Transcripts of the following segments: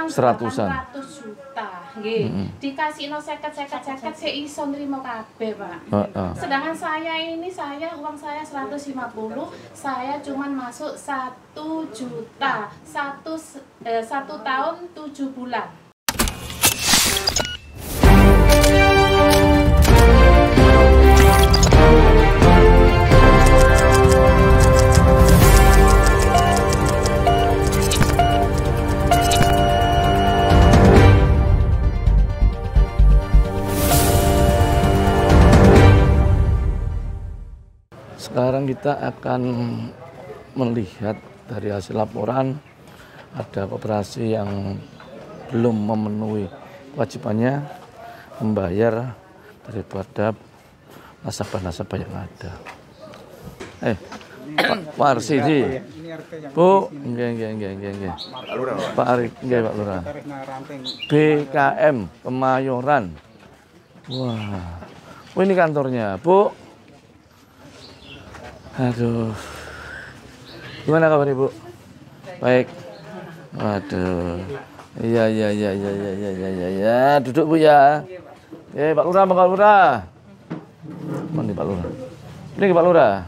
Memang 800 juta, nggih. Dikasih no 50 saya iso nrimo kabeh, Pak. Sedangkan uang saya 150, saya cuman masuk 1 juta, 1 tahun 7 bulan. Sekarang kita akan melihat dari hasil laporan ada koperasi yang belum memenuhi kewajibannya membayar daripada nasabah-nasabah yang ada. Pak Warsidi, Bu, nggih. Pak Arik, nggih Pak Lurah. BKM Kemayoran. Wah, ini kantornya, Bu. Aduh, gimana kabar Ibu? Baik. Waduh, iya, duduk Bu ya. Pak Lurah, Pak Lurah. Mana Pak Lurah? Ini Pak Lurah.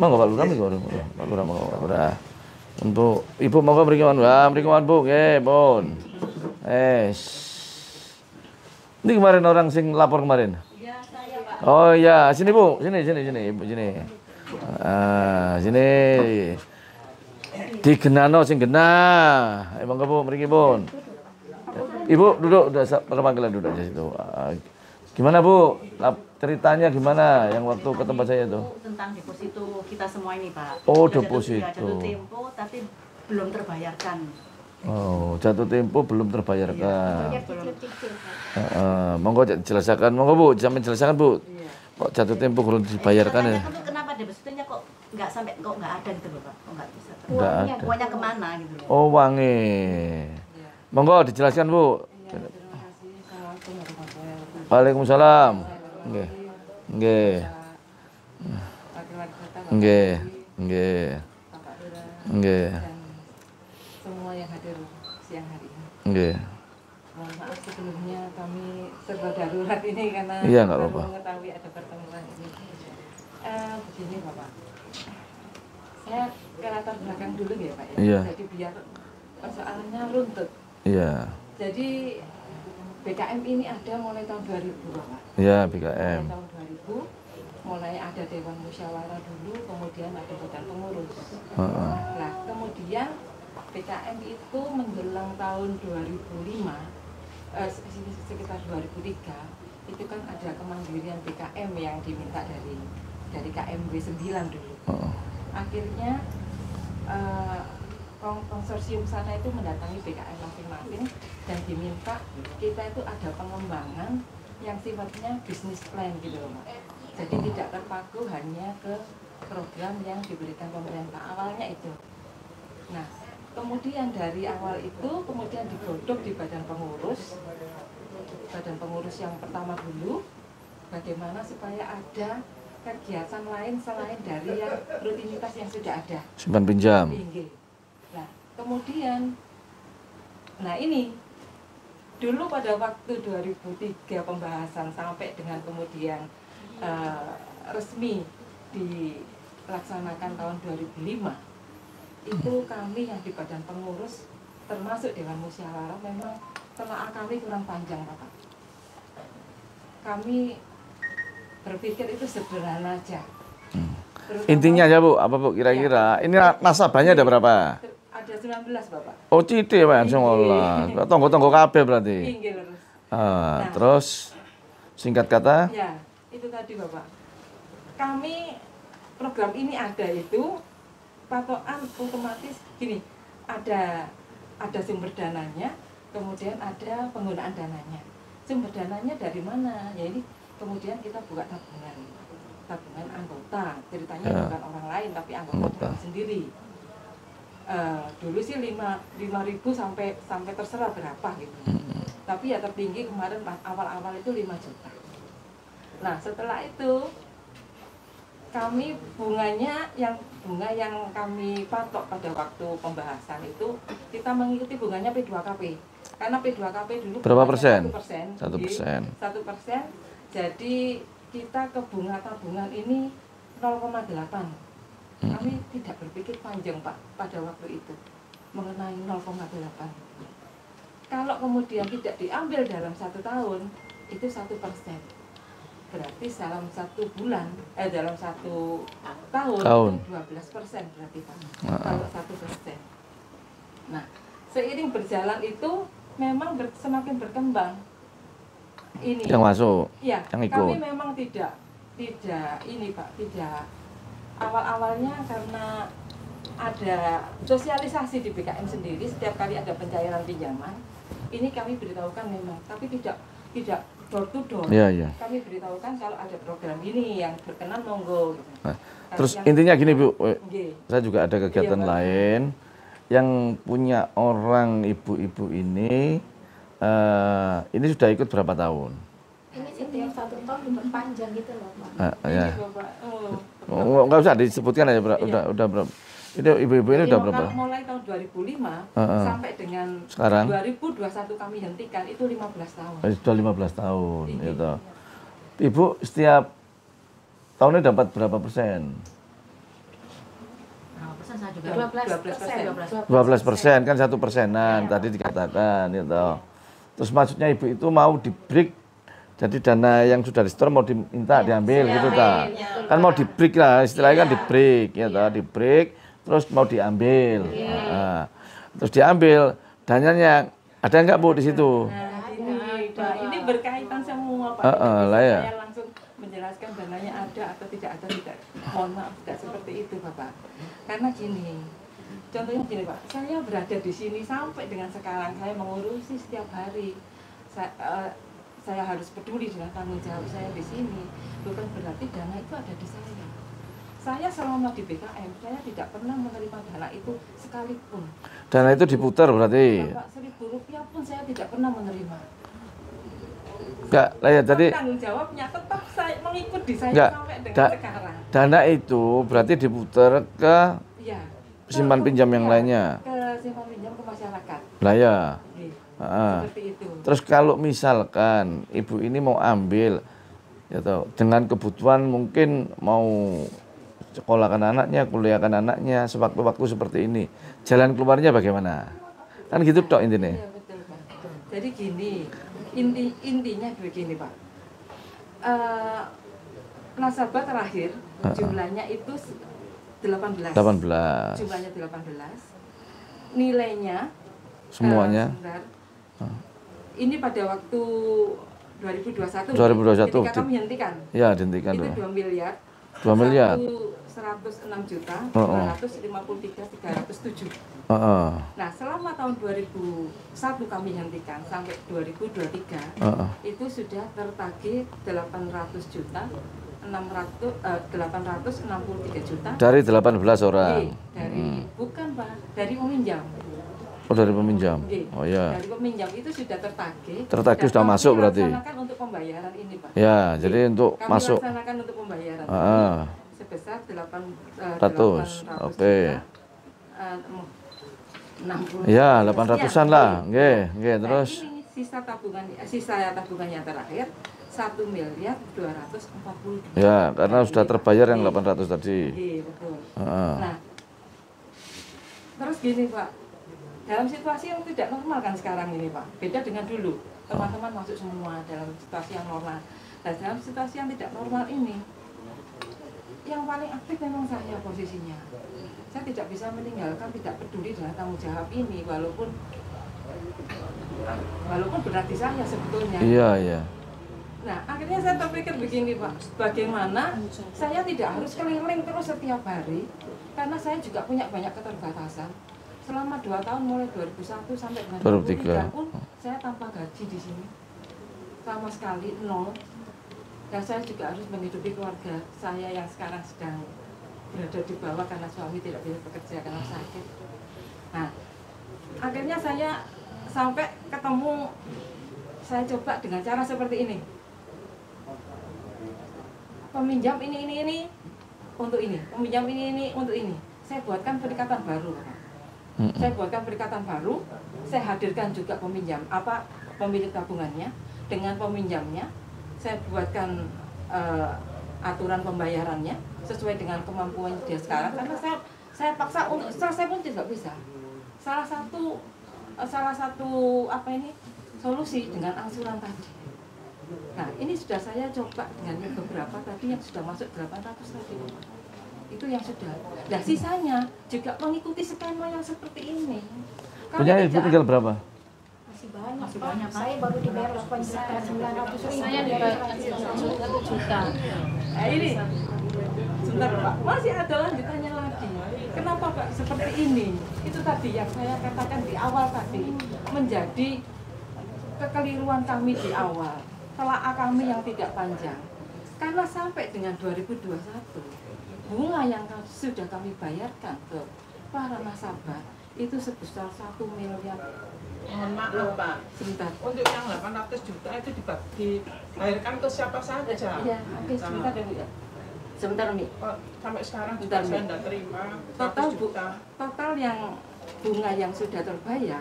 Monggo Pak Lurah, Pak Lurah. Untuk Ibu monggo mriki mawon Bu, nggih, pun. Ini kemarin orang sing lapor kemarin. Oh iya, sini Bu, sini Ibu sini. Sini. Digenano sing genah. Monggo Bu, mriki pun. Ibu duduk, udah panggilan duduk di situ. Gimana Bu? Ceritanya gimana yang waktu ke tempat saya itu? Tentang deposito kita semua ini, Pak. Oh, deposito. Jatuh tempo tapi belum terbayarkan. Oh, jatuh tempo belum terbayarkan. Monggo jelaskan, monggo Bu, jangan menjelaskan Bu. Kok jatuh tempo belum dibayarkan ya? Kenapa depositonya kok nggak sampai nggak ada gitu loh, Pak? Kok nggak bisa? Nggak ada. Uangnya kemana gitu loh? Oh, uangnya. Monggo dijelaskan Bu. Waalaikumsalam. Nggih. Semua yang hadir siang hari ini. Nggih. Mohon maaf sebelumnya kami serba darurat ini karena nggak apa-apa. Mengetahui ada pertemuan ini. Begini Bapak, saya ke latar belakang dulu ya Pak ya. Iya. Jadi biar persoalannya runtut. Iya. Jadi BKM ini ada mulai tahun 2000 Bapak. Iya, BKM. Mulai tahun 2000, mulai ada Dewan Musyawarah dulu, kemudian ada Badan Pengurus. Nah, kemudian BKM itu menjelang tahun 2005, sekitar 2003, itu kan ada kemandirian BKM yang diminta dari KMW 9 dulu. Akhirnya konsorsium sana itu mendatangi BKM masing-masing dan diminta kita itu ada pengembangan yang sifatnya bisnis plan gitu loh Pak. Jadi tidak terpaku hanya ke program yang diberikan pemerintah awalnya itu. Nah, kemudian dari awal itu kemudian digodok di badan pengurus yang pertama dulu, bagaimana supaya ada kegiatan lain selain dari yang rutinitas yang sudah ada. Simpan pinjam. Nah, kemudian, ini dulu pada waktu 2003 pembahasan sampai dengan kemudian resmi dilaksanakan tahun 2005, itu kami yang di badan pengurus termasuk Dewan Musyawarah memang telah kami kurang panjang Bapak. Kami berpikir itu sederhana aja. Intinya ya Bu, apa Bu kira-kira? Ini nasabahnya ada berapa? Ada 19 Bapak. Oh citi Pak, insyaallah. Tonggo-tonggo kabeh berarti. Terus singkat kata? Ya, itu tadi Bapak. Kami program ini ada itu patokan otomatis gini, ada sumber dananya, kemudian ada penggunaan dananya. Sumber dananya dari mana? Ya ini kemudian kita buka tabungan anggota, ceritanya bukan orang lain tapi anggota sendiri. Dulu sih 5.000 sampai terserah berapa gitu. Tapi ya tertinggi kemarin awal-awal itu 5 juta. Nah setelah itu kami bunganya bunga yang kami patok pada waktu pembahasan itu kita mengikuti bunganya P2KP. Karena P2KP dulu berapa persen? 1%. 1%. 1%. Jadi kita ke bunga tabungan ini 0,8. Kami tidak berpikir panjang Pak pada waktu itu mengenai 0,8. Kalau kemudian tidak diambil dalam 1 tahun itu 1%. Berarti dalam 1 bulan, dalam 1 tahun. Itu 12% berarti Pak. Kalau 1%. Nah, seiring berjalan itu memang semakin berkembang. Ini Yang masuk, ya, yang ikut. kami memang tidak ini Pak, tidak awal-awalnya karena ada sosialisasi di BKM sendiri setiap kali ada pencairan pinjaman. Ini kami beritahukan memang, tapi tidak door to door. Iya. Kami beritahukan kalau ada program ini yang berkenan monggo. Gitu. Nah, terus intinya gini Bu, saya juga ada kegiatan Iya, lain yang punya orang ibu-ibu ini sudah ikut berapa tahun? Ini setiap 1 tahun diperpanjang gitu loh Pak. Ya. Ini Bapak, Nggak usah disebutkan aja, udah berapa? Itu ibu-ibu ini udah berapa? Kalau mulai tahun 2005 sampai dengan sekarang 2021 kami hentikan itu 15 tahun. Sudah 15 tahun gitu. Ibu setiap tahunnya dapat berapa persen? Berapa persen saya juga? 12% kan 1%-an tadi dikatakan gitu. Terus maksudnya ibu itu mau di break, jadi dana yang sudah di store mau diminta diambil gitu tak? Kan mau di break lah, istilahnya kan di break ya di break, terus mau diambil. Nah, terus diambil dananya ada nggak Bu di situ? Nah, ini berkaitan semua Pak. Lah ya. Saya langsung menjelaskan dananya ada atau tidak ada, tidak. Mohon maaf tidak seperti itu Bapak. Karena gini, contohnya gini Pak, saya berada di sini sampai dengan sekarang saya mengurusi setiap hari. Saya harus peduli dengan tanggung jawab saya di sini. Bukan berarti dana itu ada di saya. Saya selama di BKM, saya tidak pernah menerima dana itu sekalipun. Dana itu diputar berarti? Bapak, Rp1.000 pun saya tidak pernah menerima. Enggak, lah ya tadi tanggung jawabnya tetap saya mengikut di saya enggak, sampai dengan sekarang. Dana itu berarti diputar ke Ya, simpan pinjam yang lainnya. Ke simpan pinjam ke masyarakat. Lah ya. Seperti itu. Terus kalau misalkan ibu ini mau ambil gitu, dengan kebutuhan mungkin mau sekolahkan anaknya, kuliahkan anaknya sewaktu-waktu seperti ini, jalan keluarnya bagaimana? Kan gitu dok intinya. Iya betul Pak. Jadi gini, intinya begini Pak. Nasabah terakhir jumlahnya itu 18. Jumlahnya 18. Nilainya semuanya. Ini pada waktu 2021 ketika kami hentikan. Ya, dihentikan. Itu 2 miliar. 2 miliar. 106 juta, 253.307. Nah, selama tahun 2001 kami hentikan sampai 2023, itu sudah tertagih 800 juta, 863 juta. Dari 18 orang. Bukan Pak, dari peminjam. Oh, dari peminjam. Oh ya. Dari peminjam itu sudah tertagih. Tertagih sudah masuk berarti. Kami laksanakan untuk pembayaran ini Pak. Ya, jadi untuk kami masuk. Kami laksanakan untuk pembayaran. Sebesar 800. Oke. 60. Ya, 800-an lah. Nggih, terus. Nah, ini sisa tabungannya terakhir 1.240.000.000. Ya, karena sudah terbayar yang 800 tadi. Iya, betul. Nah, terus gini Pak, dalam situasi yang tidak normal kan sekarang ini Pak, beda dengan dulu. Teman-teman masuk semua dalam situasi yang normal. Nah, dalam situasi yang tidak normal ini, yang paling aktif memang saya posisinya. Saya tidak bisa meninggalkan, tidak peduli dengan tanggung jawab ini, walaupun berat di saya sebetulnya. Iya. Nah, akhirnya saya terpikir begini Pak, bagaimana saya tidak harus keliling terus setiap hari, karena saya juga punya banyak keterbatasan. Selama 2 tahun, mulai 2001 sampai dengan 2003 pun, saya tanpa gaji di sini. Sama sekali, 0. Dan saya juga harus menghidupi keluarga saya yang sekarang sedang berada di bawah karena suami tidak bisa bekerja karena sakit. Nah, akhirnya saya sampai ketemu, saya coba dengan cara seperti ini. Peminjam ini untuk ini, peminjam ini untuk ini. Saya buatkan perikatan baru. Saya buatkan perikatan baru, saya hadirkan juga peminjam, pemilik tabungannya dengan peminjamnya. Saya buatkan aturan pembayarannya sesuai dengan kemampuan dia sekarang, karena saya paksa untuk selesai pun tidak bisa. Salah satu solusi dengan angsuran tadi. Nah, ini sudah saya coba dengan beberapa tadi yang sudah masuk 800 tadi. Itu yang sudah. Nah, sisanya juga mengikuti skema yang seperti ini. Punya Ibu tinggal berapa? Masih banyak. Saya baru dibayar 8 juta 900.000. Saya dibayar 1 juta. Nah, ini sebentar Pak, masih ada lanjutannya lagi. Kenapa Pak seperti ini? Itu tadi yang saya katakan di awal tadi, menjadi kekeliruan kami di awal, telaah kami yang tidak panjang. Karena sampai dengan 2021, bunga yang sudah kami bayarkan ke para nasabah itu sebesar 1 miliar. Mohon maaf Pak, Sebentar. untuk yang 800 juta itu dibayarkan ke siapa saja? Iya, oke, sebentar dulu ya. Sebentar Mi. Oh, sampai sekarang Bentar, juga saya Mi. tidak terima Total 100 juta. total yang bunga yang sudah terbayar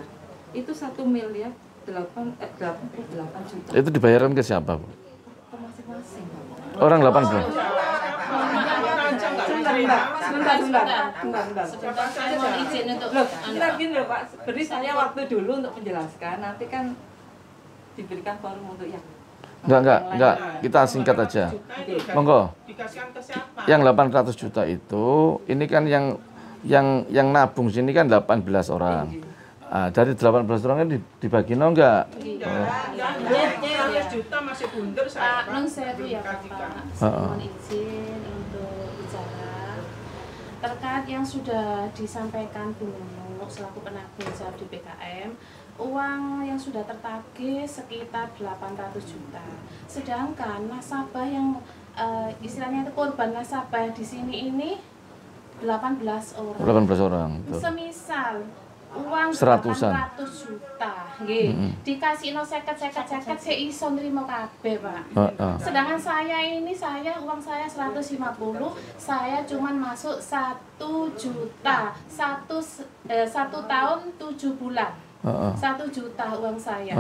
itu 1 miliar 88 juta. Itu dibayarkan ke siapa, Bu? Ke masing-masing. Orang 18. Sebentar. Sebentar, saya mohon izin untuk Loh, bentar gini loh Pak, beri saya waktu dulu untuk menjelaskan, nanti kan diberikan forum untuk yang Enggak, kita singkat aja. Monggo. Dikasihkan ke siapa? Yang 800 juta itu, ini kan yang nabung sini kan 18 orang. Ah, dari 18 orang ini dibagi enggak? Yang 100 juta masih bundar saya. Pak Non Sewu ya Bapak, saya mohon izin untuk bicara terkait yang sudah disampaikan Bu Nunuk selaku penagih jawab di PKM. Uang yang sudah tertagih sekitar 800 juta. Sedangkan nasabah yang istilahnya itu korban nasabah di sini ini 18 orang. 18 orang. Betul. Semisal uang Seratusan. 800 juta nggih dikasih no 50 saya iso nrimo kabeh Pak. Sedangkan uang saya 150, saya cuman masuk 1 juta 1 tahun 7 bulan. 1 juta uang saya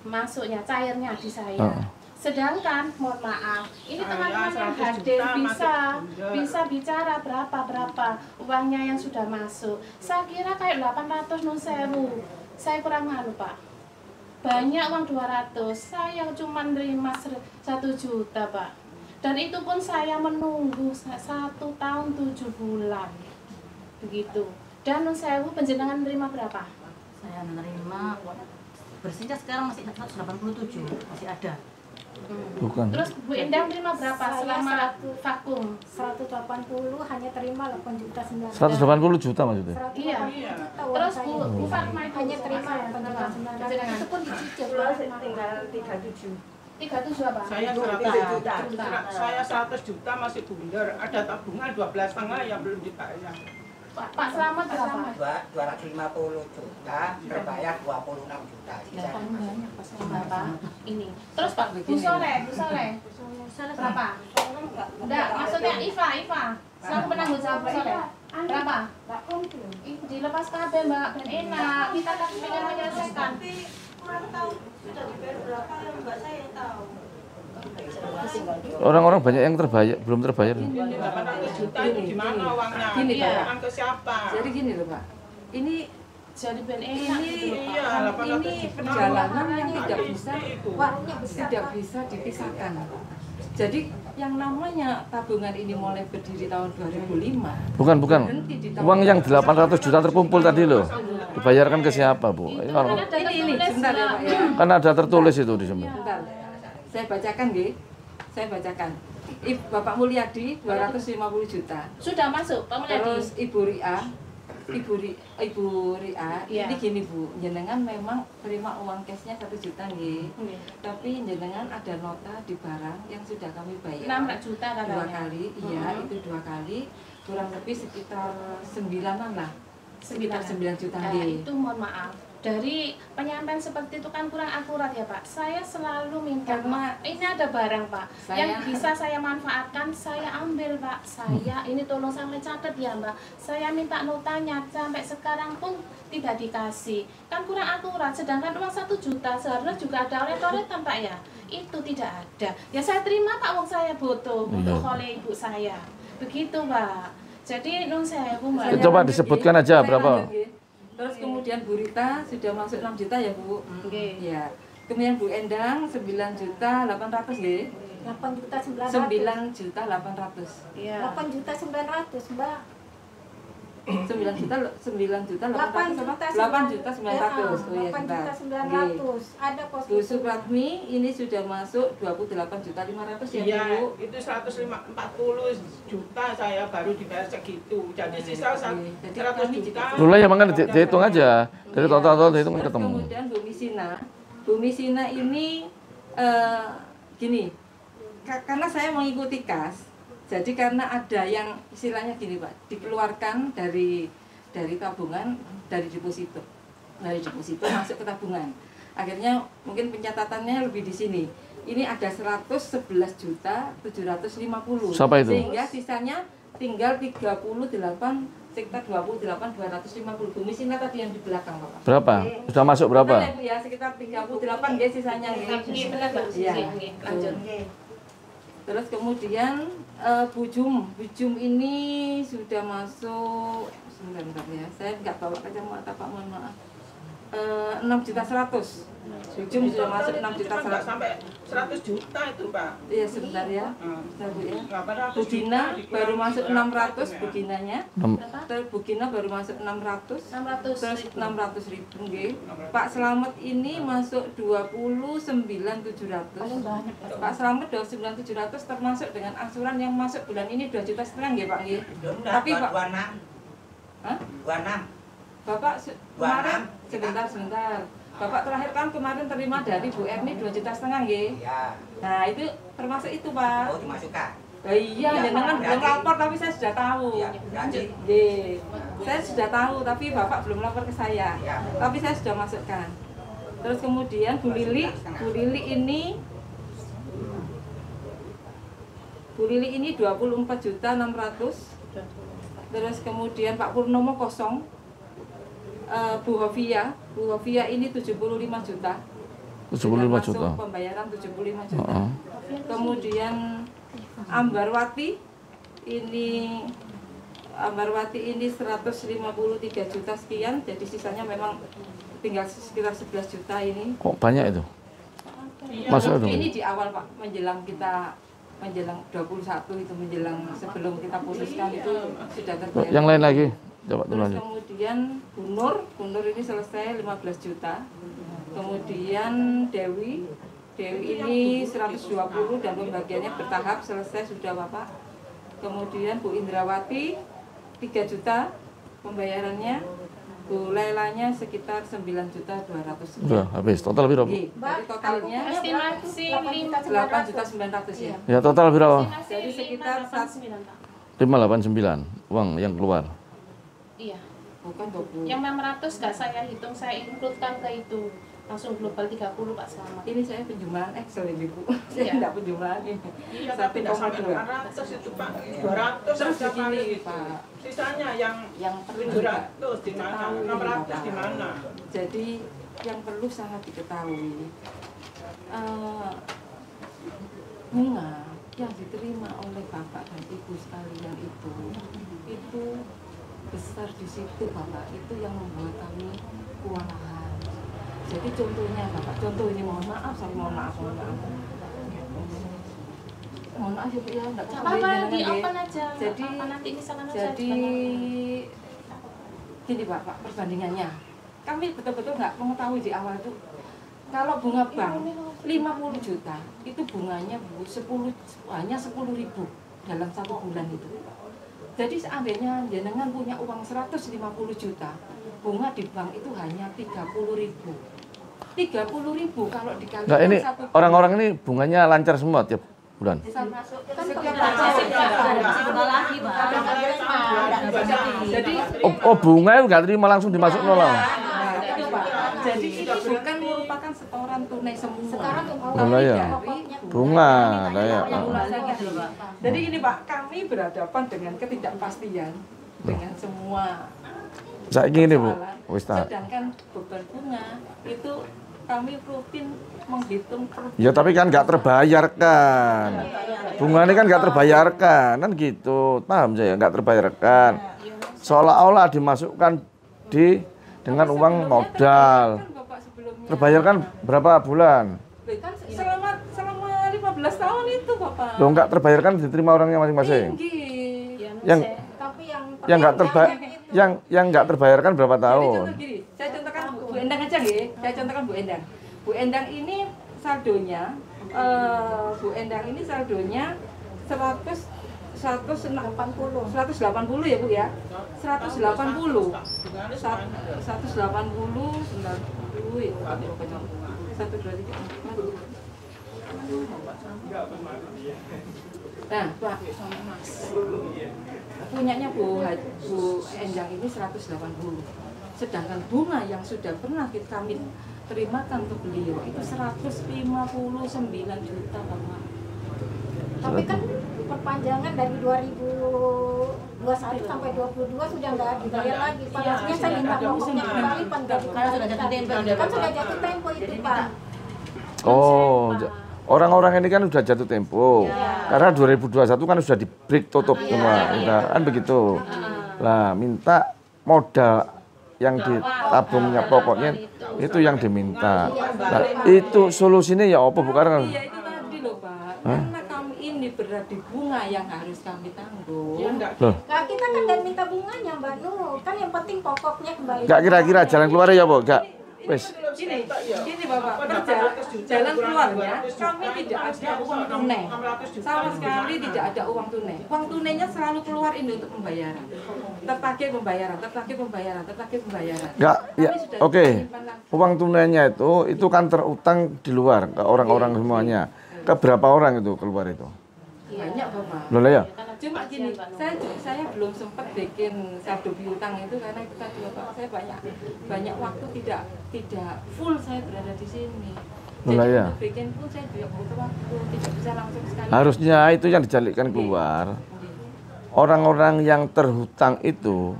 masuknya, cairnya di saya. Sedangkan mohon maaf, ini teman-teman yang hadir bisa bicara berapa uangnya yang sudah masuk. Saya kira kayak 800 nun sewu. Saya kurang malu Pak. Banyak uang 200, saya cuma nerima 1 juta Pak. Dan itu pun saya menunggu 1 tahun 7 bulan. Begitu. Dan nun sewu penjenengan nerima berapa? Saya menerima bersihnya sekarang masih 187, masih ada. Bukan. Terus Bu Endang terima berapa Saya selama vakum? 180 hanya terima 8 juta 900. 180 juta maksudnya? 180 Iya. juta Terus uang Bu saya. Fatma itu Hanya terima 8 juta 900. Itu pun dicicil. Tinggal 37. 37 apa? Saya 100 juta masih bundar. Ada tabungan 12,5 yang belum dibayar. Pak Slamet berapa? 250 juta, terbayar 26 juta. Ya, paling banyak Pak Slamet. Ini. Terus Pak Bu Soleh berapa? Enggak, maksudnya Iva. Selaku penanggung jawab Bu Soleh. Berapa? Dilepas kabeh Mbak, ben enak. Kita kan pengen menyelesaikan. Kurang tahu sudah dibayar berapa yang Mbak saya yang tahu. Orang-orang banyak yang belum terbayar. 800 juta itu di mana uangnya? Gini, Pak. Dibayarkan ke siapa? Jadi gini loh Pak, ini Jadi ben enak. Iya, 800 ini juta. perjalanan yang tidak bisa Warungnya besar. tidak bisa dipisahkan. Jadi yang namanya tabungan ini mulai berdiri tahun 2005. Bukan. berhenti di tahun Uang yang 800 juta terkumpul tadi loh. Dibayarkan ke siapa, Bu? Itu Ini kan orang- ada ini tertulis, sebentar ya Pak ya. kan ada tertulis itu di sini. Bentar. Saya bacakan nggih. Saya bacakan. Bapak Mulyadi 250 juta. Sudah masuk, Pak Mulyadi. Terus Ibu Ria Iya. ini gini Bu, jenengan memang terima uang cashnya 1 juta nggih. Iya. Tapi jenengan ada nota di barang yang sudah kami bayar 6 juta 2 katanya. kali, iya itu 2 kali, kurang lebih sekitar 9-an lah. Sekitar 9 juta Nah, nggih. itu mohon maaf. dari penyampaian seperti itu kan kurang akurat ya Pak. Saya selalu minta, Karena ini ada barang Pak, yang saya- bisa saya manfaatkan, saya ambil Pak. Saya ini tolong sampai catat ya Mbak. Saya minta notanya, sampai sekarang pun tidak dikasih. Kan kurang akurat, sedangkan uang 1 juta seharusnya juga ada oret-oretan Pak ya. Itu tidak ada. Ya saya terima Pak, uang saya butuh oleh ibu saya. Begitu Pak. Jadi nun sewu Mbak. Ya, coba disebutkan aja berapa. Terus kemudian Bu Rita sudah masuk 6 juta ya Bu? Oke. Ya. Kemudian Bu Endang 9.800.000 nggih. 8.900.000. 9.800.000. Iya. 8.900.000, Mbak. 9.800.000. 8.900.000. Oh iya, sebentar. 8.900.000. Ada pos Bu Supratmi ini sudah masuk 28.500.000 ya Iya, Bu. itu 140 juta saya baru dibayar segitu. Jadi sisa Oke, jadi 100 kami juta. juga- Dulu ya makanya dihitung aja. Dari total dihitung Terus ketemu. kemudian Bu Misina ini gini, karena saya mengikuti kas, jadi karena ada yang istilahnya gini Pak, dikeluarkan dari tabungan, dari deposito masuk ke tabungan. Akhirnya mungkin pencatatannya lebih di sini. Ini ada 111.750.000. Siapa itu? Sehingga sisanya tinggal 38 sekitar 28.250. Bu Misina tadi yang di belakang Bapak. Berapa? Sudah masuk berapa? Betul, ya, sekitar 38 ya sisanya. Iya benar Mbak. Iya. Iya, lanjut. Terus kemudian Bu Jum ini sudah masuk, sebentar ya, saya nggak bawa kacamata Pak, mohon maaf. 6.100.000. Bu Jum sudah masuk Itu kan nggak 6.100.000. sampai 100 juta itu Pak. Iya sebentar ya. Hmm. Sebentar Bu ya. 800 Bu Gina juta baru dikurangi masuk 600 Bu 100 ya. Ginanya. Berapa? Terus Bu Gina baru masuk 600. 600. Terus 600.000 nggih. Pak Slamet ini masuk 29.700. Pak Slamet 29.700 termasuk dengan angsuran yang masuk bulan ini 2,5 juta nggih Pak nggih. Tapi Pak 26. Hah? 26. Bapak kemarin sebentar. Bapak terakhir kan kemarin terima dari Bu Erni 2,5 juta nggih. Iya. Nah, itu termasuk itu, Pak. Oh, dimasukkan. Iya, jenengan belum lapor tapi saya sudah tahu. Iya, lanjut. Nggih. Saya sudah tahu tapi Bapak belum lapor ke saya. Iya. Tapi saya sudah masukkan. Terus kemudian Bu Lili ini 24.600.000. Terus kemudian Pak Purnomo kosong. Bu Hovia ini 75 juta. 75 Sudah juta. masuk pembayaran 75 juta. Heeh. Kemudian Ambarwati ini 153 juta sekian, jadi sisanya memang tinggal sekitar 11 juta ini. Kok banyak itu? Masuk itu. Ini di awal Pak, menjelang 21 itu, menjelang sebelum kita putuskan itu sudah terbayar. Yang lain lagi. Coba tuh Terus lanjut. kemudian Bu Nur ini selesai 15 juta. Kemudian Dewi ini 120 dan pembagiannya bertahap selesai sudah Bapak. Kemudian Bu Indrawati 3 juta pembayarannya. Bu Lailanya sekitar 9.200.000. Udah habis. Total berapa? Jadi totalnya Estimasi 8.900.000 ya. Ya total berapa? Jadi sekitar 589 uang yang keluar. Iya. Bukan 20. Yang 600 nggak saya hitung, saya include-kan ke itu. Langsung global 30 Pak Selamat. Ini saya penjumlahan Excel ini Bu. Saya Iya. enggak penjumlahan ini. Iya, tapi nggak sampai 1,2. 200 itu Pak. 200 Terus aja paling begini, gitu. Pak. Sisanya yang perlu 700 di mana? 600 di mana? Jadi yang perlu sangat diketahui, bunga yang diterima oleh Bapak dan Ibu sekalian itu besar di situ Bapak, itu yang membuat kami kewalahan. Jadi contohnya Bapak, contoh ini mohon maaf ya Bu ya, enggak Apa di open aja. Jadi apa, nanti misalkan aja jadi gini Pak perbandingannya, kami betul-betul nggak mengetahui di awal itu kalau bunga bank 50 juta itu bunganya hanya 10.000 dalam 1 bulan itu. Jadi seandainya jenengan punya uang 150 juta, bunga di bank itu hanya 30.000. 30.000 kalau dikalikan Enggak, ini 1 bulan. orang-orang ini bunganya lancar semua tiap bulan. Jadi Oh bunga itu nggak terima langsung dimasuk nol. nah, itu Pak. kan tunai semua. Sekarang tuh Lah ya. Bunga, lah ya. Jadi ini Pak, kami berhadapan dengan ketidakpastian dengan semua Saiki ini Bu, persoalan. wis ta. Sedangkan beban bunga itu kami rutin menghitung per Ya tapi kan nggak terbayarkan. Bunganya kan nggak terbayarkan, kan gitu. Paham saya, nggak terbayarkan. Seolah-olah dimasukkan dengan uang modal. kan Bapak sebelumnya. Terbayarkan berapa bulan? Kan selama 15 tahun itu Bapak. Loh nggak terbayarkan diterima orangnya masing-masing. Tinggi. Yang Tapi yang nggak terbayarkan berapa Jadi tahun? contoh gini, saya contohkan Bu Endang aja nggih. Saya contohkan Bu Endang. Bu Endang ini saldonya Bu Endang ini saldonya 180 ya Bu ya. 180 180 90 ya. 1 2 3 Nah, Pak, punyanya Bu Endang ini 180. Sedangkan bunga yang sudah pernah kami terimakan ke beliau itu 159 juta, Bapak. Tapi kan perpanjangan dari 2021 sampai 22 sudah nggak dibayar lagi. Panasnya saya minta pokoknya kembali Karena sudah jatuh tempo. Kan sudah jatuh tempo itu Pak. Oh, orang-orang ini kan sudah jatuh tempo. Karena 2021 kan sudah di-break tutup semua. Kan begitu. Lah, minta modal yang ditabungnya pokoknya itu yang diminta. Nah, itu solusinya ya apa bukan? Iya itu tadi loh Pak. Karena kami ini berat di bunga yang harus kami tanggung. Loh, Nah, kita kan dan minta bunganya Mbak Nur. Kan yang penting pokoknya kembali. enggak kira-kira jalan keluar ya, Bu? Enggak. Wes. Gini Bapak, jalan keluarnya kami tidak ada uang tunai. Sama sekali tidak ada uang tunai. Uang tunainya selalu keluar ini untuk pembayaran. Tertagih pembayaran. Enggak, ya. Kami sudah Oke. menyimpan langsung. Uang tunainya itu kan terutang di luar ke orang-orang semuanya. Ke berapa orang itu keluar itu? Banyak Bapak. Loh lah ya. Cuma gini, saya belum sempat bikin saldo piutang itu karena itu tadi Bapak, saya banyak waktu tidak full saya berada di sini. Jadi Lah ya. untuk bikin pun saya juga butuh waktu, tidak bisa langsung sekali. Harusnya itu yang dijalikkan keluar. Orang-orang yang terhutang itu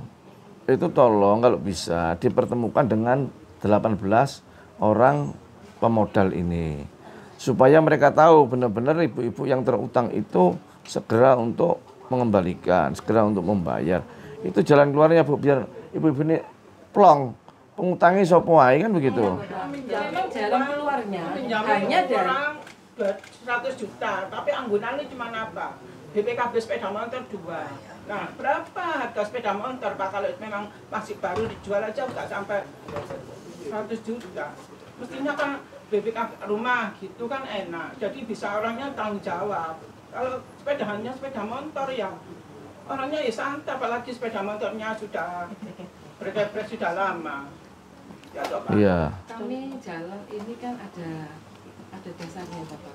tolong kalau bisa dipertemukan dengan 18 orang pemodal ini. Supaya mereka tahu benar-benar ibu-ibu yang terutang itu segera untuk mengembalikan, segera untuk membayar. Itu jalan keluarnya Bu, biar ibu-ibu ini plong. Pengutangi sopo wae kan begitu. Memang jalan keluarnya Pinjaman hanya dari orang 100 juta, tapi anggunannya cuma apa? BPKB sepeda motor 2. Nah, berapa harga sepeda motor Pak kalau memang masih baru dijual aja nggak sampai 100 juta. Mestinya kan BPKB rumah gitu kan enak, jadi bisa orangnya tanggung jawab. Kalau sepedahannya sepeda motor yang orangnya ya santai, apalagi sepeda motornya sudah berkepres sudah lama. Ya toh Pak? Iya. kami jalan ini kan ada dasarnya Bapak.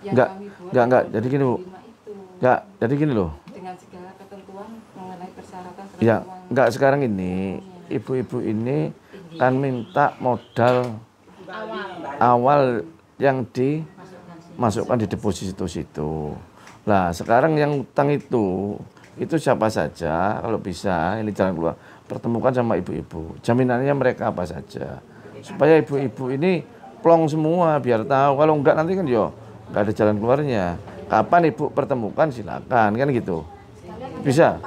Yang Enggak, kami buat enggak. Jadi gini, Bu. 25 itu. Enggak, jadi gini loh. Dengan segala ketentuan mengenai persyaratan Ya, uang. enggak sekarang ini ibu-ibu ini kan minta modal awal yang dimasukkan di deposito situ. Lah, sekarang yang utang itu siapa saja kalau bisa ini jalan keluar. Pertemukan sama ibu-ibu. Jaminannya mereka apa saja. Supaya ibu-ibu ini plong semua biar tahu. Kalau enggak nanti kan yo enggak ada jalan keluarnya. Kapan ibu pertemukan silakan kan gitu. Bisa.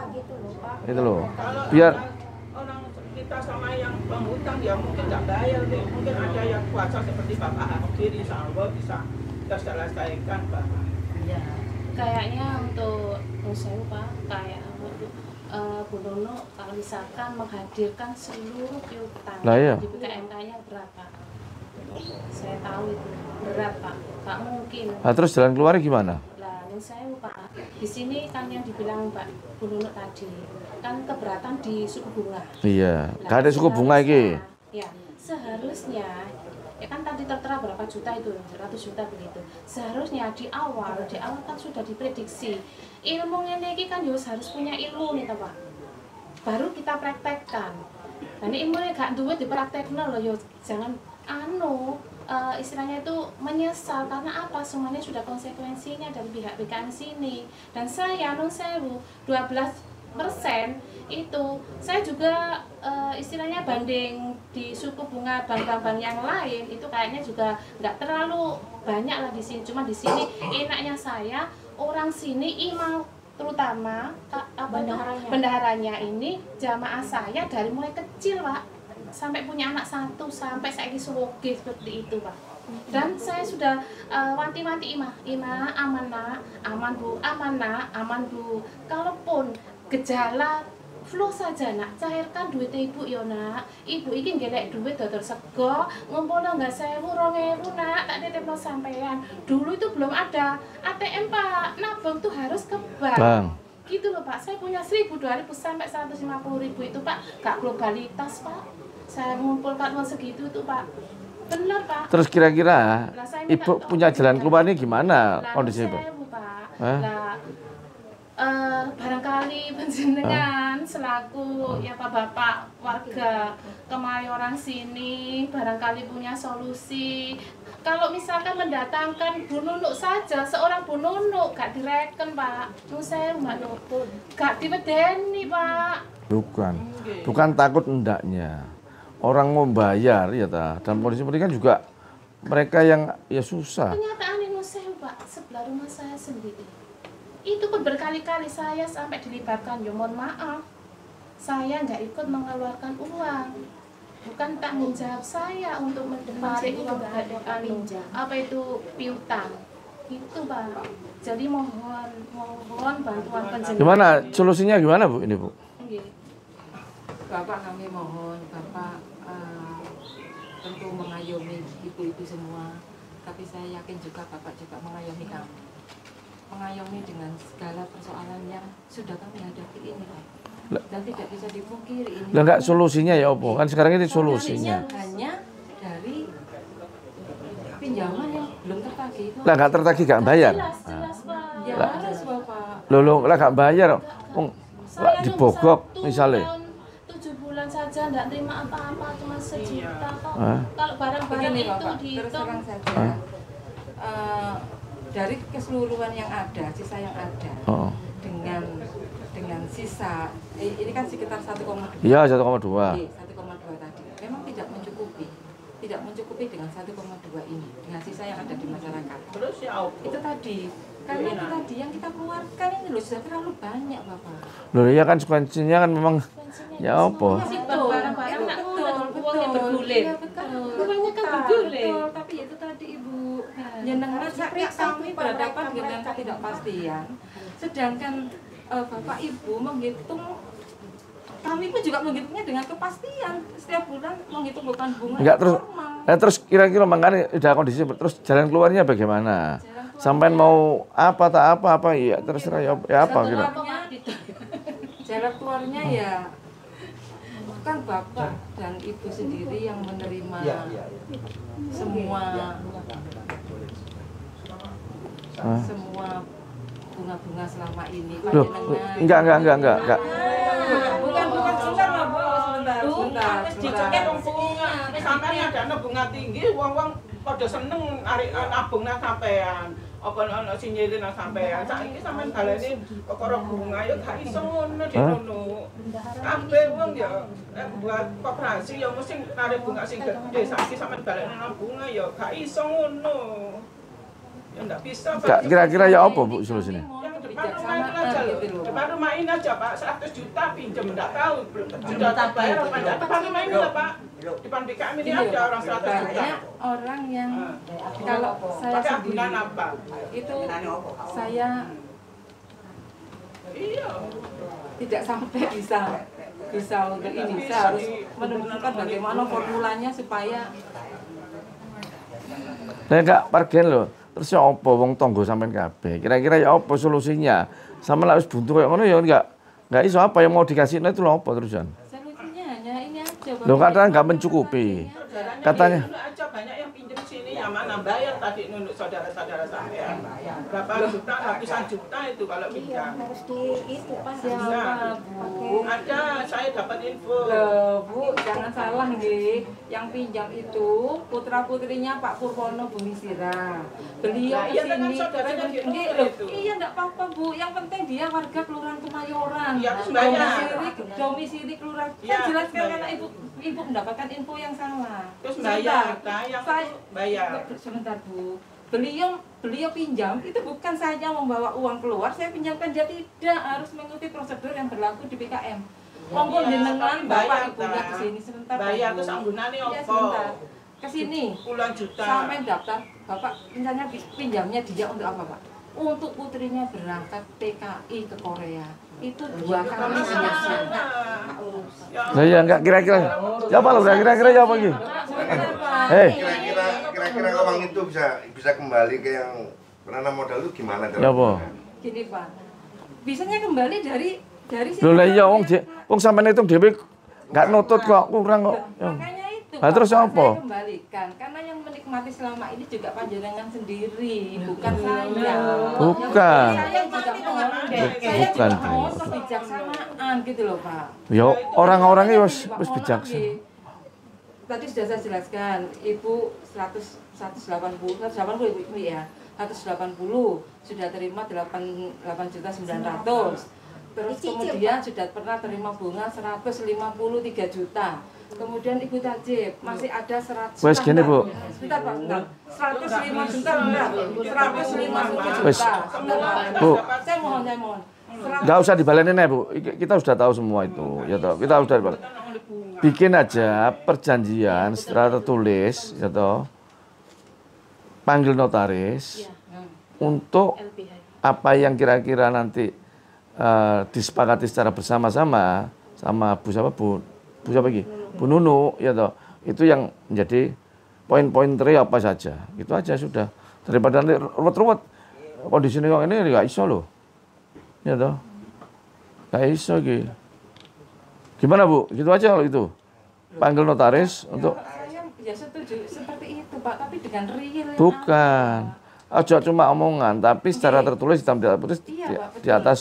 Itu loh. Biar orang kita sama yang penghutang ya mungkin nggak bayar deh. Mungkin ada yang kuasa seperti Bapak Hadir, insya Allah bisa kita selesaikan Pak. Kayaknya untuk saya Pak, kayak Bu Nono kalau misalkan menghadirkan seluruh piutang Lah, iya. di BKMK-nya berapa? Saya tahu itu berat Pak, Pak mungkin. nah, terus jalan keluarnya gimana? Lah, yang saya Pak, di sini kan yang dibilang Pak Bu Nono tadi kan keberatan di suku bunga. Iya, Lah, gak ada suku bunga iki. Ya, seharusnya ya kan tadi tertera berapa juta itu, 100 juta begitu. Seharusnya di awal kan sudah diprediksi. Ilmunya ini kan harus punya ilmu nih Pak. Baru kita praktekkan. Dan ilmunya gak duwe dipraktekno loh, yo jangan istilahnya itu menyesal karena apa, semuanya sudah konsekuensinya dari pihak BKN sini. Dan saya nun sewu 12% itu saya juga istilahnya banding di suku bunga bank-bank yang lain itu kayaknya juga nggak terlalu banyak lah di sini. Cuma di sini enaknya saya orang sini imam terutama bendaharanya ini jamaah saya dari mulai kecil Pak sampai punya anak satu sampai saya suwoge seperti itu Pak. Dan saya sudah wanti-wanti ima aman nak, aman bu, aman nak, aman bu. Kalaupun gejala flu saja nak, cairkan duit ibu yo nak. Ibu iki ngelek duit dodol sego, ngumpulno enggak 1.000 2.000 nak, tak titipno sampean. Dulu itu belum ada ATM Pak, nabung tuh harus ke bank. Gitu loh Pak, saya punya 1.000, 2.000 sampai 150.000 itu Pak, gak globalitas Pak. Saya mengumpulkan uang segitu itu Pak. Benar Pak. Terus kira-kira ibu punya jalan keluarnya gimana kondisi Pak? Barangkali panjenengan selaku ya Pak Bapak warga Kemayoran sini barangkali punya solusi. Kalau misalkan mendatangkan Bu Nunuk saja, seorang Bu Nunuk gak direken Pak. Saya Mbak Nunuk gak diwedeni Pak. Bukan takut hendaknya. Orang mau bayar ya ta. Dan polisi mereka juga mereka yang ya susah. Kenyataan ini saya Pak, sebelah rumah saya sendiri. Itu pun berkali-kali saya sampai dilibatkan, ya mohon maaf. Saya nggak ikut mengeluarkan uang. Bukan tanggung jawab saya untuk mencari uang dari apa itu piutang. Itu Pak. Jadi mohon bantuan penjelasan. Gimana solusinya gimana Bu ini Bu? Bapak kami mohon, Bapak tentu mengayomi ibu-ibu semua. Tapi saya yakin juga Bapak juga mengayomi kami. Mengayomi dengan segala persoalan yang sudah kami hadapi ini Pak. Dan tidak bisa dipungkiri ini. Lah enggak solusinya ya opo? Kan sekarang ini solusinya. Hanya dari pinjaman yang belum tertagih. Lah enggak tertagih enggak bayar. Jelas Pak. Ya jelas Bapak. Loh lah enggak bayar. Wong dibogok misalnya. 7 bulan saja enggak terima apa-apa, cuma 1 juta kok. Kalau barang-barang Begini, itu Bapak, terus terang saja. Dari keseluruhan yang ada, sisa yang ada, dengan sisa, ini kan sekitar 1,2. Iya 1,2. 1,2 tadi, memang tidak mencukupi dengan 1,2 ini, dengan sisa yang ada di masyarakat. Terus ya apa? Itu tadi, karena itu tadi yang kita keluarkan ini loh sudah terlalu banyak Bapak. Loh ya kan konsekuensinya kan memang ya apa? Barang-barang nak uangnya bergulir. Uangnya kan bergulir. Tapi itu tadi Ibu, jenengan kami berhadapan dengan ketidakpastian. Sedangkan Bapak Ibu menghitung, kami pun juga menghitungnya dengan kepastian. Setiap bulan menghitung beban bunga. Enggak terus kira-kira makanya udah kondisi terus jalan keluarnya bagaimana? Sampai mau apa ya terserah ya apa kira. Jalan keluarnya ya kan Bapak dan Ibu sendiri yang menerima semua bunga-bunga selama ini. Loh, enggak. Bukan sebentar, sebentar. Dicekek wong bunga. Sampeyan ada bunga tinggi, wong-wong pada seneng nabung nang sampean. Apa ana sing nyilih nang sampean. Saiki sampean baleni perkara bunga ya gak iso ngono dinono. Kabeh wong ya buat koperasi ya mesti narik bunga sing gede. Saiki sampean baleni nang bunga ya gak iso ngono. Ya ndak bisa Pak. Kira-kira ya apa Bu solusinya? Depan rumah ini aja loh. Depan rumah ini aja Pak, 100 juta pinjam, enggak tahu sudah terbayar apa enggak. Depan rumah ini loh Pak. Depan BKM ini ada orang 100 juta. Banyak orang yang kalau saya pakai sendiri agunan apa? itu saya tidak sampai bisa untuk ini. Saya harus menemukan bagaimana formulanya supaya Enggak pargen loh. Terus ya apa wong tangga sampean kabeh? Kira-kira ya apa solusinya? Sama lah wis buntu kayak ngono ya enggak iso apa yang mau dikasihno itu lho apa terusan? solusinya hanya ini aja. Loh katanya enggak mencukupi. Katanya aja banyak yang pinjam sini ya Bayarnya mana? Bayar tadi nunjuk saudara-saudara saya. Berapa juta, ratusan juta itu kalau Iya, pinjam. harus di itu Pak. Nah, Pakai ada, saya dapat info. Loh, Bu, jangan salah nggih. Yang pinjam itu putra-putrinya Pak Purwono Bumi Sira. Beliau Nah, iya, kesini kan saudaranya di nggih, nomor loh. itu. Iya, enggak apa-apa, Bu. Yang penting dia warga Kelurahan Kemayoran. Iya, terus bayar. Domisili Kelurahan. Iya, Saya jelaskan bayar. karena Ibu mendapatkan info yang salah. Terus bayar, Sebentar. yang Saya bayar. sebentar, Bu. Beliau pinjam itu bukan saja membawa uang keluar, saya pinjamkan, dia tidak harus mengikuti prosedur yang berlaku di PKM. Monggo Iya, jenengan tapi Bapak bayar, Ibunya Ta. ke sini sebentar. Bayar, Pak, Bu. terus ampunannya Iya, apa? sebentar. Ke sini. Puluhan juta. Sampai daftar Bapak misalnya pinjamnya dia untuk apa, Pak? Untuk putrinya berangkat TKI ke Korea. Itu 2 kali pinjamnya. Nah, ya enggak kira-kira. Ya apa lo kira-kira ya apa lagi? Sebentar, Pak. Hei. Kira-kira uang itu bisa kembali ke yang penanam modal itu gimana? Ya apa? Gini, Pak. Bisanya kembali dari Lho lah iya wong sampean hitung dhewe enggak nutut kok, kurang kok. Ya. Makanya itu. Nah, terus Bapak, apa? saya kembalikan karena yang menikmati selama ini juga panjenengan sendiri, bukan saya. Bukan. Saya juga mohon, saya Bukan, juga Bu. mohon kebijaksanaan gitu loh, Pak. Ya orang-orangnya wis Pak, wis mohon bijaksana. lagi. Tadi sudah saya jelaskan, Ibu 180 Ibu ya. 180 sudah terima 8.900.000. Terus kemudian sudah pernah terima bunga 153 juta. Kemudian Ibu Tajib masih ada 100. Wes gini, Bu. Sebentar, Pak, sebentar. 105 juta enggak? 150 Wes. juta. Sebentar, Pak. Bu. Saya mohon. Enggak usah dibalenin ya, Bu. Kita sudah tahu semua itu, ya toh. Kita sudah bikin aja perjanjian secara tertulis, ya toh. Panggil notaris untuk LPH. apa yang kira-kira nanti disepakati secara bersama-sama sama Bu siapa Bu siapa lagi? Bu Nunu, ya toh. Itu yang menjadi poin-poin apa saja. Itu aja sudah. Daripada nanti ruwet-ruwet. Kondisi ini nggak iso loh. Ya toh. Nggak iso gitu. Gimana Bu? Gitu aja kalau itu. Panggil notaris untuk Saya ya setuju seperti itu, Pak, tapi dengan real. bukan. Aja cuma omongan, tapi secara tertulis hitam di atas Iya, Pak, di atas.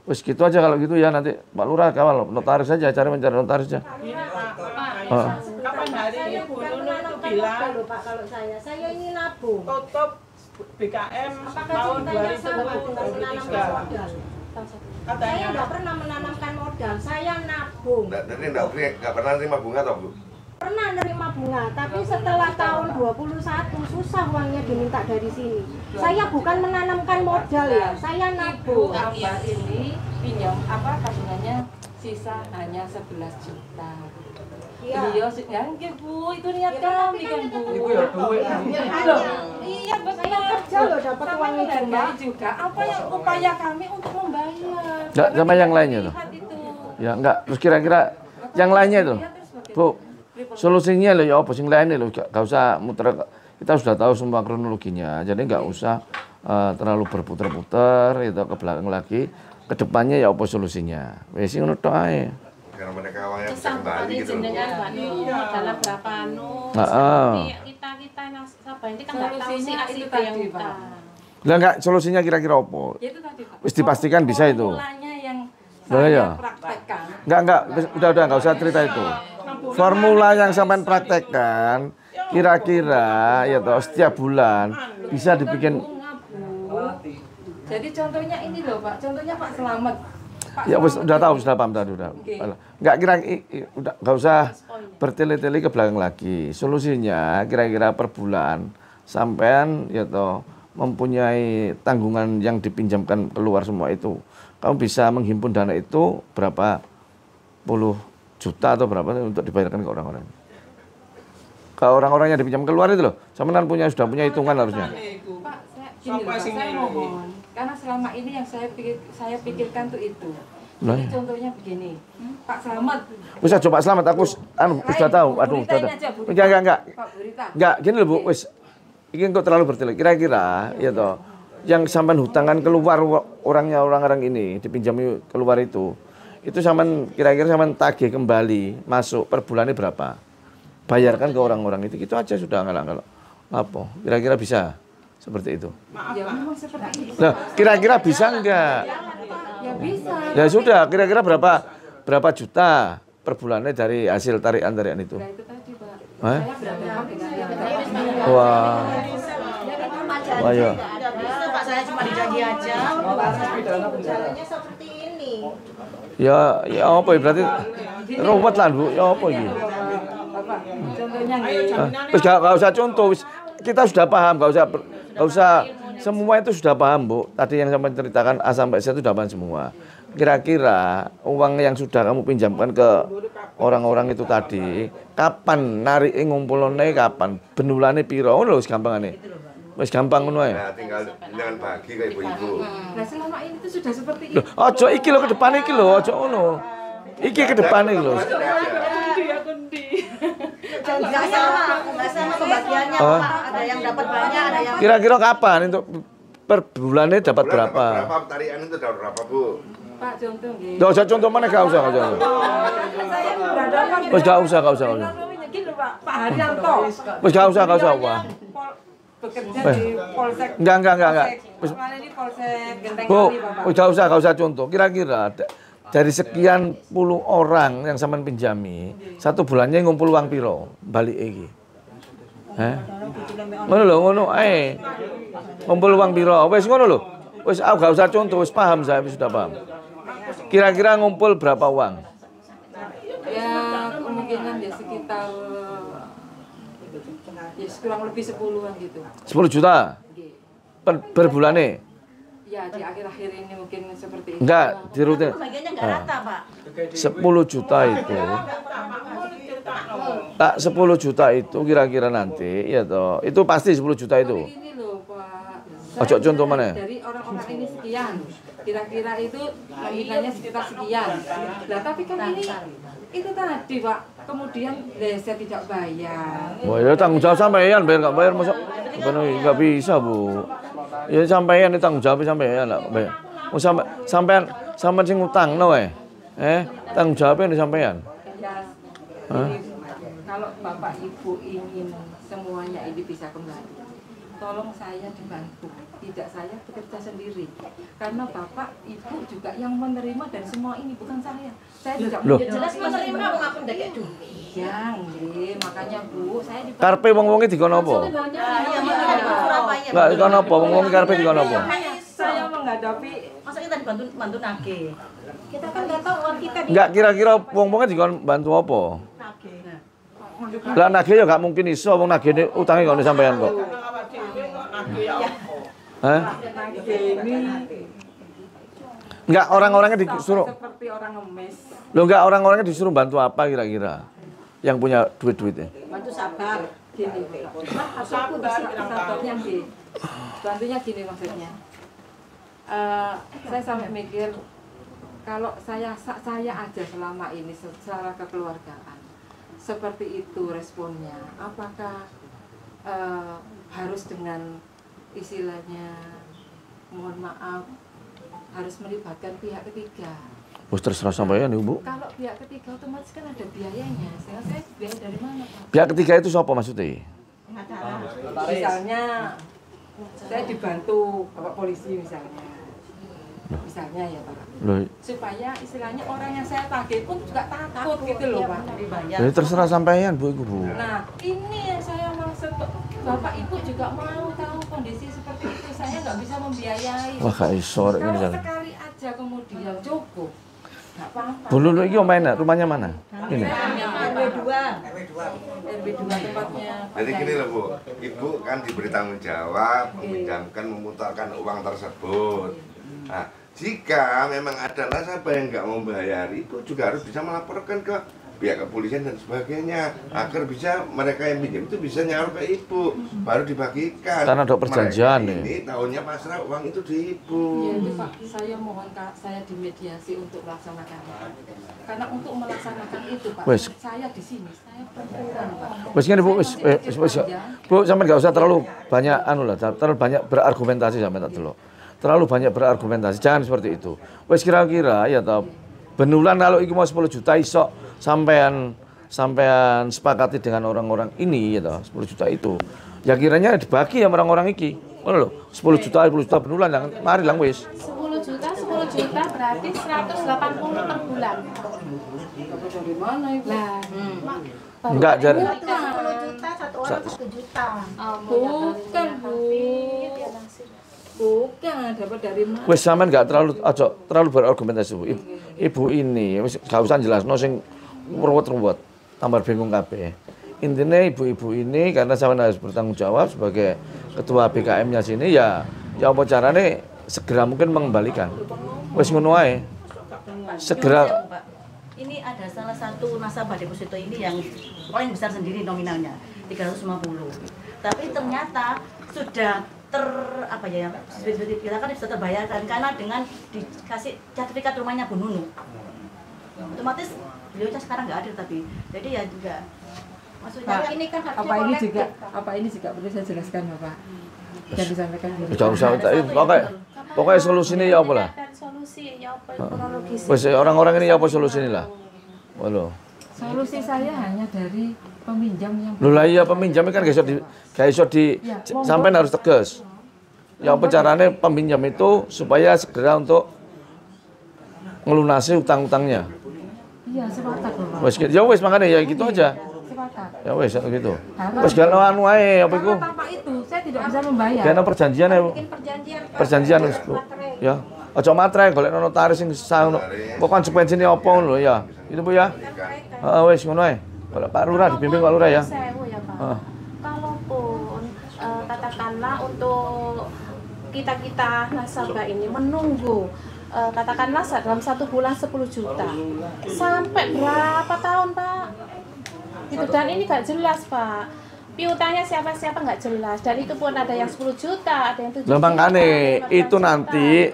Wis gitu aja kalau gitu ya, nanti Pak Lurah kawal notaris aja, cari mencari notaris aja. Kapan hari Bu Nunu itu bilang loh Pak kalau saya ini nabung. tutup BKM Apakah tahun ceritanya sama dengan 2023. menanamkan modal? Saya Katanya. nggak pernah menanamkan modal, saya nabung. Jadi nggak pernah terima bunga toh, Bu? Pernah nerima bunga, tapi setelah tahun 21 susah uangnya diminta dari sini. Saya bukan menanamkan modal ya, saya Ibu nabung. Ambar ini pinjam tabungannya sisa hanya 11 juta. Iya. Beliau ya enggak, Bu, itu niat kami kan, Bu. Ibu ya duit. Loh, iya betul. Saya kerja loh, dapat Sama uangnya menghargai juga. Apa yang upaya kami untuk membayar? Enggak, sama yang lainnya tuh. Lihat itu. Ya enggak, terus kira-kira yang lainnya itu. Lihat terus bagaimana? Bu, solusinya loh ya apa sing lainnya loh, gak usah muter. Kita sudah tahu semua kronologinya, jadi nggak usah terlalu berputar-putar itu ke belakang lagi. Kedepannya ya apa solusinya? Wes sing ngono tok ae. Biar mereka uangnya bisa Kesambungan kembali gitu loh. jenengan Mbak Nu, Iya. dalam berapa Nu. Heeh. Kita nasabah ini kan nggak tahu sih Solusinya asli itu yang tadi, Pak. utang. Lah enggak solusinya kira-kira apa? Ya itu tadi, Pak. Wis dipastikan bisa itu. Formulanya yang Loh, saya ya. praktekkan. Enggak, udah enggak usah cerita itu. Formula yang sampean praktekkan kira-kira ya toh setiap bulan bisa dibikin. Bunga, Bu. Jadi contohnya ini loh, Pak. Contohnya Pak Slamet. Pak Ya wis Slamet udah tahu ini. sudah paham tadi udah. Oke. Enggak udah enggak usah bertele-tele ke belakang lagi. Solusinya kira-kira per bulan sampean ya toh mempunyai tanggungan yang dipinjamkan keluar semua itu. Kamu bisa menghimpun dana itu berapa puluh juta atau berapa untuk dibayarkan ke orang-orang. Ke orang-orang yang dipinjam keluar itu loh. Sampean sudah punya hitungan harusnya. Pak, gini loh, Pak, saya mohon. Karena selama ini yang saya pikirkan tuh itu. Lah, Jadi ya. contohnya begini. Pak Slamet. Wis aja Pak Slamet aku sudah tahu. Aduh, Beritain sudah. aja, Bu. Enggak. Pak Berita. Enggak, gini loh Bu, wis. Ini kok terlalu bertele. Kira-kira ya toh yang sampean hutangan keluar orang ini dipinjami keluar itu sampean kira-kira sampean tagih kembali masuk per bulannya berapa? Bayarkan ke orang-orang itu aja sudah enggak. Apa? Kira-kira bisa seperti itu? Ya memang seperti itu. Nah, kira-kira bisa enggak? Ya bisa. Ya sudah, kira-kira berapa juta per bulannya dari hasil tarian-tarian itu? Nah itu tadi Pak. Hah? Saya berhadapan dengan yang Wah. Wah, ya. Pak, saya cuma dijanji aja. Jalannya seperti ini. Ya apa ya berarti ruwet lah Bu. Ya apa ini? Bapak, contohnya nih. Wis gak usah contoh, wis kita sudah paham, gak usah semua itu sudah paham Bu. Tadi yang sampai ceritakan A sampai Z itu sudah paham semua. Kira-kira uang yang sudah kamu pinjamkan ke orang-orang itu tadi, kapan narike ngumpulane kapan? Benulane piro? Ngono lho wis gampangane. Wis gampang ngono ae. Nah, tinggal jangan bagi ke ibu-ibu. Nah selama ini tuh sudah seperti Loh, itu. ojo iki lho ke depan iki lho, ojo ngono. Iki ke depan iki lho. Nggak sama pembagiannya, Oh. Pak. Ada yang dapat banyak, ada yang Kira-kira kapan untuk per bulannya dapat berapa? Berapa tarian itu dapat berapa, Bu? Pak contoh nggih. Gak usah contoh mana, gak usah. Saya berhadapan Wis gak usah. gini Pak, Pak Haryanto. Wis gak usah. Wah. Bekerja di Polsek. Enggak. Wis Kemarin ini Polsek Genteng Bu, Kali, Bapak. wis gak usah contoh. Kira-kira dari sekian puluh orang yang sampean pinjami, satu bulannya ngumpul uang piro balik iki? Hah? Ngono lho, ngono ae. Ngumpul uang piro? Wis ngono lho. Wis aku gak usah contoh, wis paham saya, wis sudah paham. Kira-kira ngumpul berapa uang? Ya kemungkinan ya sekitar ya kurang lebih 10-an gitu. 10 juta Nggih. per bulannya? Ya di akhir-akhir ini mungkin seperti itu. Enggak, di rutin. bagiannya nggak rata, Pak. 10 juta itu. Tak 10 juta itu kira-kira nanti, ya toh. Itu pasti 10 juta itu. Ini loh Pak. Ojo contoh mana? Dari orang-orang ini sekian. Kira-kira itu nominalnya sekitar sekian. Nah tapi kan ini itu tadi Pak. Kemudian saya tidak bayar. Wah, ya tanggung jawab sampean, bayar enggak bayar masa enggak bisa, Bu. Ya sampean ini tanggung jawab sampean lah, bayar. Mau sampean sing utangno tanggung jawabnya di sampean. Ya, ini, kalau Bapak Ibu ingin semuanya ini bisa kembali, tolong saya dibantu, tidak saya bekerja sendiri. Karena Bapak Ibu juga yang menerima dan semua ini bukan saya. Saya juga Loh. Jelas menerima mengaku ndak kayak dulu. ya, nggih, makanya Bu, saya dibantu. Karepe wong-wonge dikono apa? Iya, makanya di Surabaya. Enggak dikono apa, wong-wong karepe dikono apa? Saya menghadapi Masa kita dibantu nagih? Kita kan nggak tahu uang kita di Enggak kira-kira wong-wonge dikon bantu apa? Lah nagih ya gak mungkin iso, wong nagih utange kok sampean kok. Hah? Enggak, orang-orangnya disuruh. seperti orang ngemis. Loh enggak, orang-orangnya disuruh bantu apa kira-kira? Yang punya duit-duitnya. bantu sabar. Gini, sabarnya gini. Bantunya gini maksudnya. Saya sampai mikir kalau saya aja selama ini secara kekeluargaan seperti itu responnya, apakah harus dengan istilahnya mohon maaf harus melibatkan pihak ketiga? Bos terserah sampean ya, Bu. Kalau pihak ketiga otomatis kan ada biayanya. Saya biaya dari mana, Pak? Pihak ketiga itu siapa maksudnya? Misalnya saya dibantu Bapak polisi misalnya ya Pak, Loh, supaya istilahnya orang yang saya tagih pun juga takut gitu loh Pak. ini terserah sampean, Bu, itu, Bu. Nah ini yang saya maksud, Bapak Ibu juga mau tahu kondisi seperti itu, saya nggak bisa membiayai. Wah, gak iso rek Kalau ngene. sekali aja kemudian cukup, nggak apa-apa. Bu Lulu iki omahe rumahnya mana? Ini. RB2 tempatnya. Jadi gini loh Bu, Ibu kan diberi tanggung jawab meminjamkan, memutarkan uang tersebut. Nah, jika memang ada nasabah yang nggak mau membayar, Ibu juga harus bisa melaporkan ke pihak kepolisian dan sebagainya agar bisa mereka yang pinjam itu bisa nyaur ke Ibu, baru dibagikan. Karena ada perjanjian Mereka nih. ini tahunnya pasrah uang itu di Ibu. Ya itu Pak, saya mohon Kak, saya dimediasi untuk melaksanakan. Karena untuk melaksanakan itu Pak, Wes. saya di sini, saya perempuan Pak. Wis ngene Bu, wis Saya masih wis. bekerja. Bu, sampean enggak usah terlalu banyak terlalu banyak berargumentasi sampean tak delok. Terlalu banyak berargumentasi, jangan seperti itu. Wis kira-kira ya toh benulan kalau iki mau 10 juta iso sampean sampean sepakati dengan orang-orang ini ya 10 juta itu. Ya kiranya dibagi sama orang-orang iki. Ngono lho, 10 juta benulan yang mari lang wis. 10 juta berarti 180 per bulan. Dari mana itu? Lah, Enggak jadi 10 juta, satu orang 1 juta. Bukan, Bu. Bukan, dapat dari mana? wis sampean enggak terlalu berargumentasi Bu. Ibu ini wis gak usah jelasno sing ruwet-ruwet, tambah bingung kabeh. Intinya ibu-ibu ini karena sampean harus bertanggung jawab sebagai ketua BKM-nya sini ya apa carane segera mungkin mengembalikan. Wis ngono ae. Segera. Pak, ini ada salah satu nasabah deposito ini yang paling besar sendiri nominalnya 350. Tapi ternyata sudah kita kan bisa terbayarkan karena dengan dikasih sertifikat rumahnya Bu Nunu. Otomatis beliaunya sekarang nggak ada tapi jadi ya juga maksudnya Pak, ini kan harusnya apa ini juga perlu saya jelaskan Bapak? Yang disampaikan diri. Jangan usah pokoknya solusinya ya apa lah. Solusi ya apa kronologis. Wis orang-orang ini ya apa solusinya lah. Waduh. Solusi saya hanya dari peminjam yang Lho lah iya peminjam kan gak iso di sampean harus tegas. Ya apa caranya peminjam itu supaya segera untuk ngelunasi utang-utangnya. iya sepakat Bapak. Wis ya wis makanya ya gitu aja. Sepakat. Ya wis gitu. Wis gak anu ae apa iku? Karena tanpa itu saya tidak bisa membayar. Gak ana perjanjian ya, Bu. bikin perjanjian. Perjanjian wis, Bu. Ya. Aja matre golek notaris sing sah ngono. Kok konsekuensine apa ngono lho ya. Itu Bu ya. Heeh wis ngono ae. Golek Pak Lurah dibimbing Pak Lurah ya. Sewu ya Pak. Kalaupun katakanlah untuk kita nasabah ini menunggu katakanlah dalam 1 bulan 10 juta sampai berapa tahun Pak? Gitu dan ini gak jelas Pak. Piutangnya siapa-siapa nggak jelas dan itu pun ada yang 10 juta, ada yang 7 juta. Lah makane itu nanti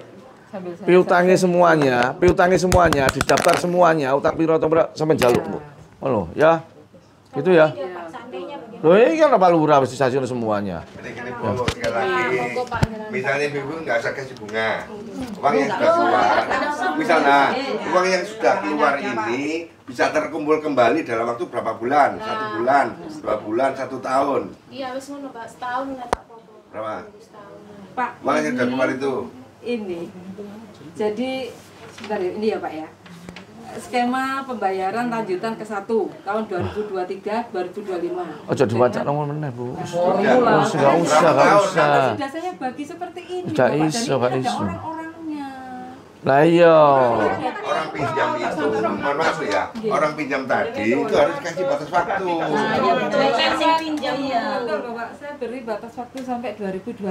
piutangnya semuanya didaftar semuanya utang piro sampai jaluk Bu. Ngono ya. Gitu ya. Loh ini kan Pak Lurah mesti stasiun semuanya. Gini Bu, sekali lagi. Misalnya Ibu nggak usah kasih bunga. Uang yang sudah keluar, misalnya uang yang sudah keluar ini bisa terkumpul kembali dalam waktu berapa bulan? 1 bulan, 2 bulan, 1 tahun. Iya, wis ngono Pak, setahun nggak tak apa-apa. Berapa? Pak, Uang yang sudah keluar itu. ini. Jadi sebentar ya, ini ya Pak ya. Skema pembayaran lanjutan ke 1 tahun 2023-2025. Ojo diwaca nang meneh, Bu. Formula. Enggak usah. Sudah saya bagi seperti ini. Nggak Bapak. iso, Dan nggak ini ada iso. orang-orangnya. Lah iya. Orang pinjam itu, mohon maaf ya, orang pinjam tadi itu harus kasih batas waktu. Versi pinjam ya. Betul Bapak, saya beri batas waktu sampai 2025.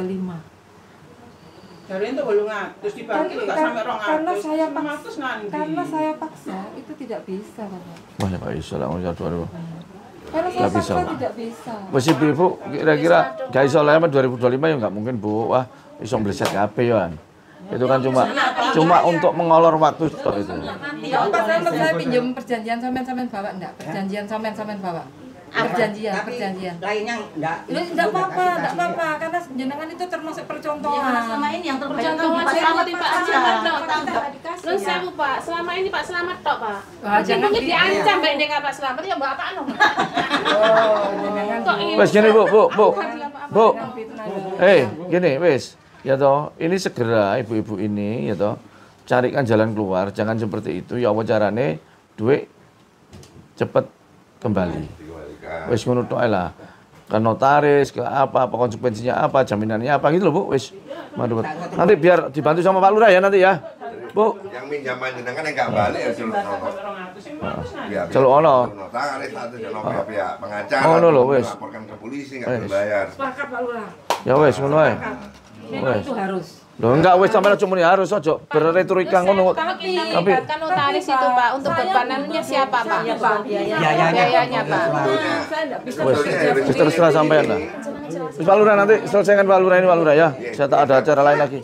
Dari itu 800 dibagi nggak sampai 200. Karena saya 500 nanti. Karena saya paksa itu tidak bisa Bapak. Wah, ya Pak iso lah ngono aduh. Karena saya Nggak bisa, paksa Pak. tidak bisa. Wis Ibu kira-kira gak iso lah 2025 ya enggak mungkin, Bu. Wah, iso mbleset kabeh ya. Itu kan cuma untuk mengolor waktu tok itu. Bapak saya pinjam perjanjian sampean bawa enggak? Perjanjian sampean bawa. Perjanjian. Lainnya enggak. Enggak apa-apa, karena jenengan itu termasuk percontohan. Karena selama ini yang terbayar Contoh Pak saya Selamat di Pak aja. Selamat tok. Terus saya Pak, selama ini Pak Selamat tok, Pak. Jangan Mungkin diancam bae nek Pak Selamat ya mbak apaan dong. Oh, jenengan Kok ini? Wes gini, Bu. Bu. fitnah. Gini, wes. Ya toh, ini segera ibu-ibu ini ya toh carikan jalan keluar, jangan seperti itu. Ya apa carane duit cepet kembali. Wes ngono tok ae lah. Ke notaris, ke apa konsekuensinya apa, jaminannya apa gitu loh, Bu. Wes. Mantap. Nanti biar dibantu sama Pak Lurah ya nanti ya. Bu. Yang minjaman jenengan yang nggak balik ya celuk ono. Biar Celuk ono. notaris atau jenengan pihak pengacara. Ono lho, wes. Laporkan ke polisi nggak dibayar. Sepakat Pak Lurah. Ya wes ngono ae. Memang itu harus. Loh enggak wes sampeyan cuma harus aja berretorika ngono. Kalau kita melibatkan notaris itu Pak, untuk bebanannya siapa Pak? Biayanya Pak. Saya enggak bisa Wes terserah sampean lah. Wis Pak Lurah nanti selesaikan Pak Lurah ini Pak Lurah ya. Saya tak ada acara lain lagi.